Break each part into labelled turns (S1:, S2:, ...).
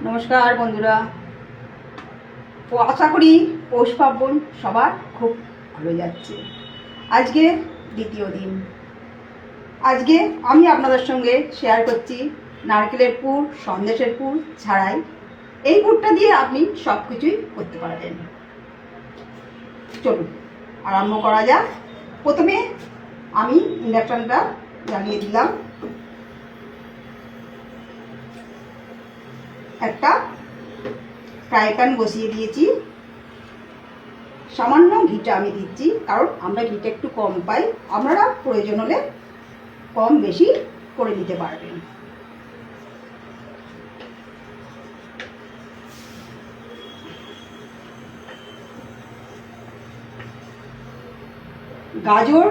S1: নমস্কার বন্ধুরা। তো আশা করি পৌষ পার্বণ সবার খুব ভালো যাচ্ছে। আজকে দ্বিতীয় দিন। আজকে আমি আপনাদের সঙ্গে শেয়ার করছি নারকেলের পুর, সন্দেশের পুর ছাড়াই এই পুরটা দিয়ে আপনি সব কিছুই করতে পারবেন। চলুন আরম্ভ করা যাক। প্রথমে আমি ইন্ডাকশনটা জ্বালিয়ে দিলাম। একটা ফ্রাই প্যান বসিয়ে দিয়েছি। সামান্য ঘিটা আমি দিচ্ছি, কারণ আমরা ঘিটা একটু কম পাই। আপনারা প্রয়োজন হলে কম বেশি করে দিতে পারবেন। গাজর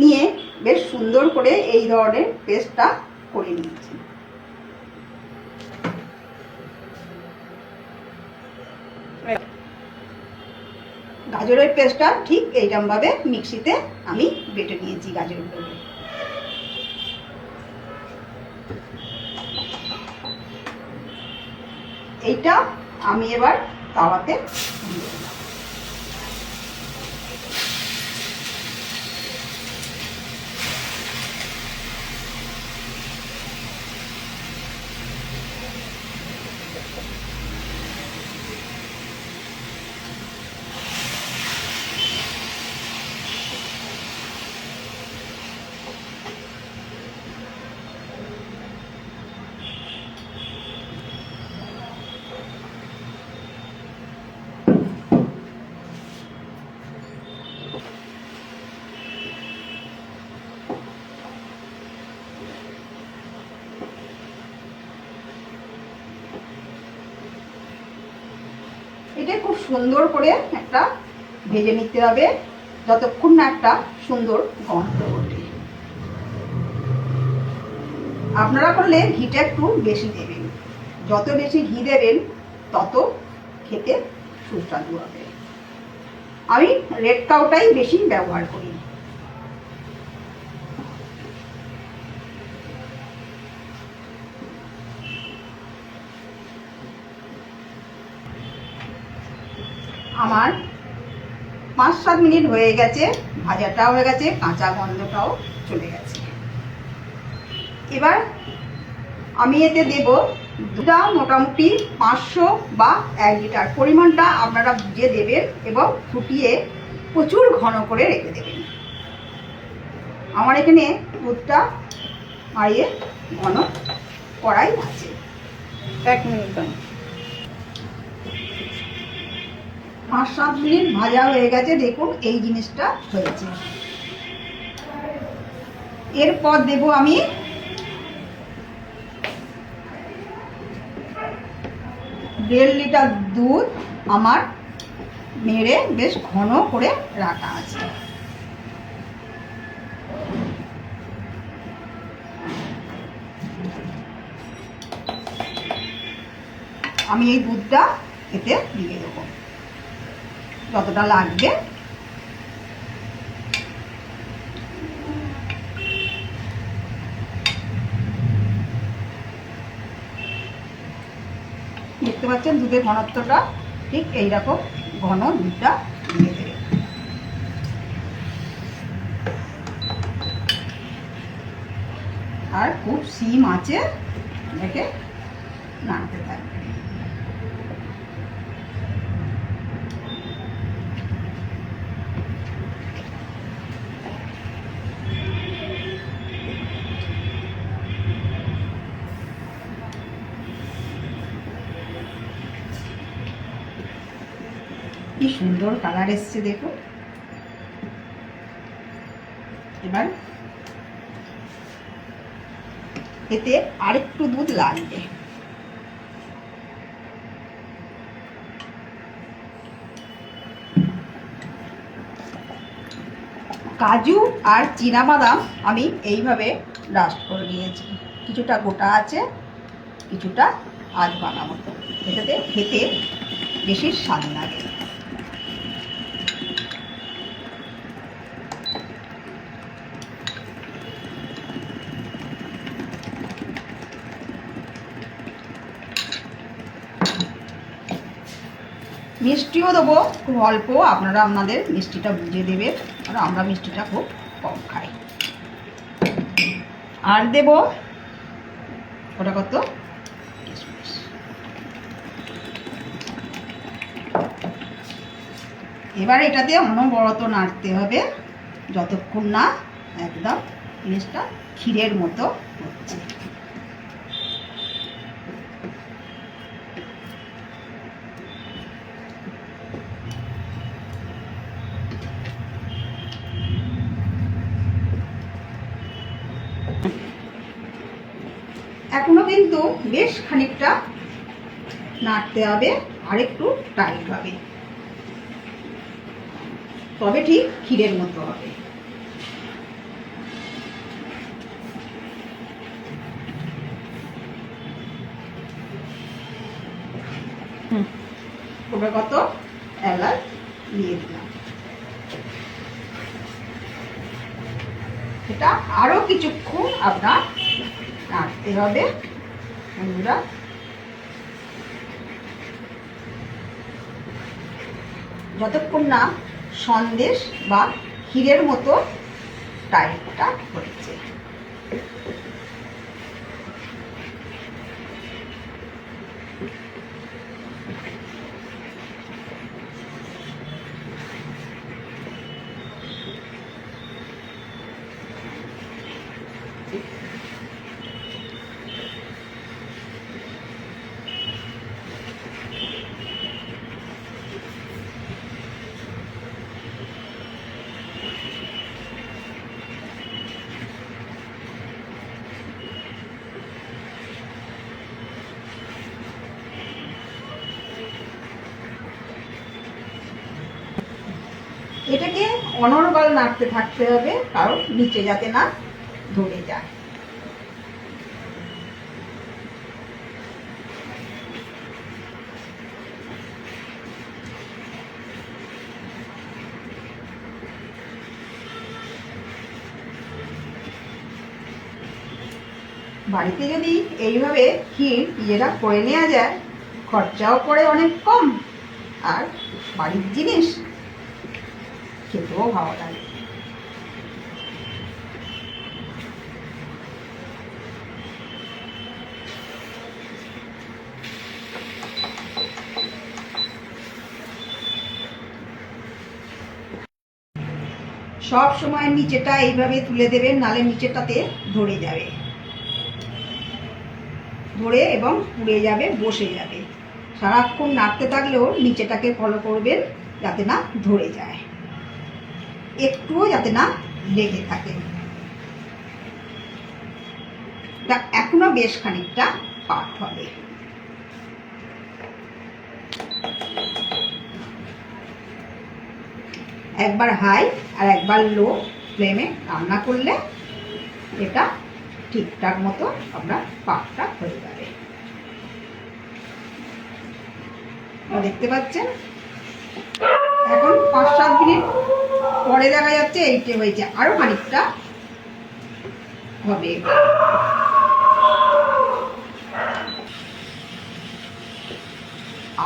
S1: নিয়ে বেশ সুন্দর করে এই ধরনের পেস্টটা করে নিয়েছি। গাজরের পেস্টটা ঠিক এইরকমভাবে মিক্সিতে আমি বেটে নিয়েছি। গাজরগুলোকে এইটা আমি এবার তাওয়াতে দিয়ে দিলাম। এটা খুব সুন্দর করে একটা ভেজে নিতে হবে, যতক্ষণ না একটা সুন্দর গন্ধ ওঠে। আপনারা করলে ঘিটা একটু বেশি দেবেন। যত বেশি ঘি দেবেন তত খেতে সুস্বাদু হবে। আমি রেড কাউটাই বেশি ব্যবহার করি। আমার 5-7 মিনিট হয়ে গেছে, ভাজাটাও হয়ে গেছে, কাঁচা গন্ধটাও চলে গেছে। এবার আমি এতে দেব দুধটা, মোটামুটি 500 বা 1 লিটার। পরিমাণটা আপনারা বুঝে দেবেন এবং ফুটিয়ে প্রচুর ঘন করে রেখে দেবেন। আমার এখানে দুধটা মারিয়ে ঘন করাই আছে। 1 মিনিট 5-7 মিনিট ভাজা হয়ে গেছে। দেখুন এই জিনিসটা হয়েছে। এরপর দেব আমি দেড় লিটার দুধ। আমার নেড়ে বেশ ঘন করে রাখা আছে। আমি এই দুধটা এতে দিয়ে দেবো যতটা লাগবে। দেখতে পাচ্ছেন দুধের ঘনত্বটা ঠিক এইরকম ঘন দুধটা দিয়ে দেবে। আর খুব সিম আছে, এটাকে নাড়তে থাকবে। কি সুন্দর কালার এসছে দেখো। এবার এতে আরেকটু দুধ লাগবে। কাজু আর চীনাবাদাম আমি এইভাবে রাস্ট করে নিয়েছি। কিছুটা গোটা আছে, কিছুটা আধ ভাঙা মতো। এটাতে খেতে বেশি স্বাদ লাগে। মিষ্টিও দেবো খুব অল্প, আপনারা আপনাদের মিষ্টিটা বুঝে দেবেন, আর আমরা মিষ্টিটা খুব কম খাই। আর দেব ওটা কত কিশমিশ। এবার এটাতে অনবরত নাড়তে হবে যতক্ষণ না একদম জিনিসটা ক্ষীরের মতো হচ্ছে। এখনো কিন্তু বেশ খানিকটা নাড়তে হবে, আর একটু টাইট হবে, তবে ঠিক ক্ষীরের মতো হবে। ওটা কত এলাচ দিয়ে দিলাম। এটা আরো কিছুক্ষণ আপনার নাড়তে হবে বন্ধুরা। যতক্ষণ না সন্দেশ বা ক্ষীরের মতো টাইপটা হচ্ছে। এটাকে অনর্গল নাড়তে থাকতে হবে, কারণ নিচে যাতে না ধরে যায়। বাড়িতে যদি এইভাবে ক্ষীর নিজেরা করে নেওয়া যায়, খরচাও পড়ে অনেক কম, আর বাড়ির জিনিস খেতেও ভালো লাগে। সব সময় নিচেটা এইভাবে তুলে দেবেন, নালে নিচেটাতে ধরে যাবে, ধরে এবং পুড়ে যাবে, বসে যাবে। সারাক্ষণ নাড়তে থাকলেও নিচেটাকে ফলো করবেন যাতে না ধরে যায়, একটুও যাতে না লেগে থাকে। এখনো বেশ খানিকটা পাক হবে। একবার হাই আর একবার লো ফ্লেমে রান্না করলে এটা ঠিকঠাক মতো আপনার পাকটা হয়ে যাবে। দেখতে পাচ্ছেন এখন 5-7 মিনিট পরে দেখা যাচ্ছে এইটা হয়েছে, আরো খানিকটা হবে।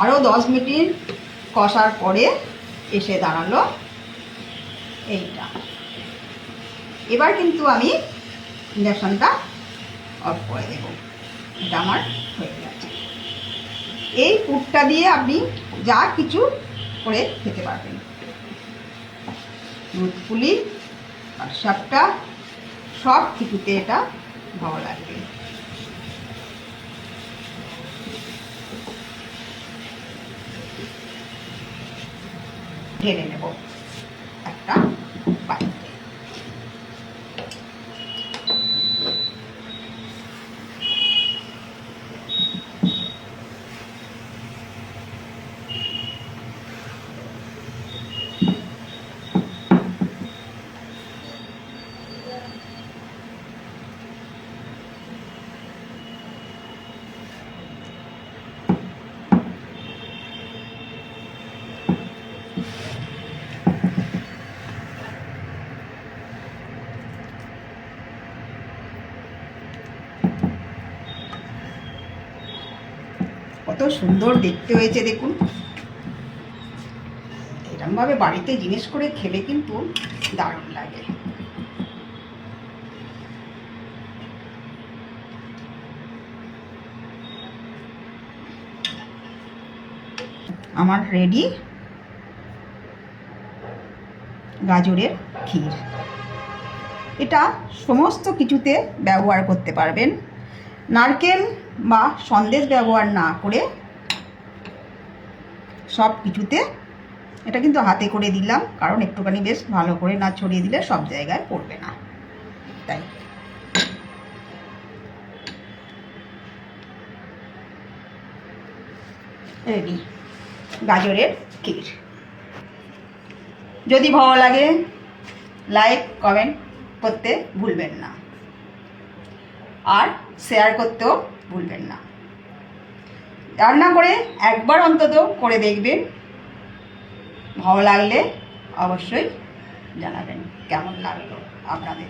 S1: আরো 10 মিনিট কষার পরে এসে দাঁড়ালো এইটা। এবার কিন্তু আমি ইন্ডাকশনটা অফ করে দেব। এটা আমার হয়ে গেছে। এই পুরটা দিয়ে আপনি যা কিছু করে খেতে পারবেন, দুধ পুলি আর সাপটা সব কিছুতে এটা ভালো লাগবে। ঢেলে নেব একটা পাত্রে। কত সুন্দর দেখতে হয়েছে দেখুন। এরমভাবে বাড়িতে জিনিস করে খেলে কিন্তু দারুণ লাগে। আমার রেডি গাজরের ক্ষীর। এটা সমস্ত কিছুতে ব্যবহার করতে পারবেন। নারকেল বা সন্দেশ ব্যবহার না করে সব কিছুতে, এটা কিন্তু হাতে করে দিলাম কারণ একটুখানি বেশ ভালো করে না ছড়িয়ে দিলে সব জায়গায় পড়বে না, তাই। রেডি গাজরের ক্ষীর। যদি ভালো লাগে লাইক কমেন্ট করতে ভুলবেন না, আর শেয়ার করতেও ভুলবেন না। রান্না করে একবার অন্তত করে দেখবেন, ভালো লাগলে অবশ্যই জানাবেন কেমন লাগলো আপনাদের।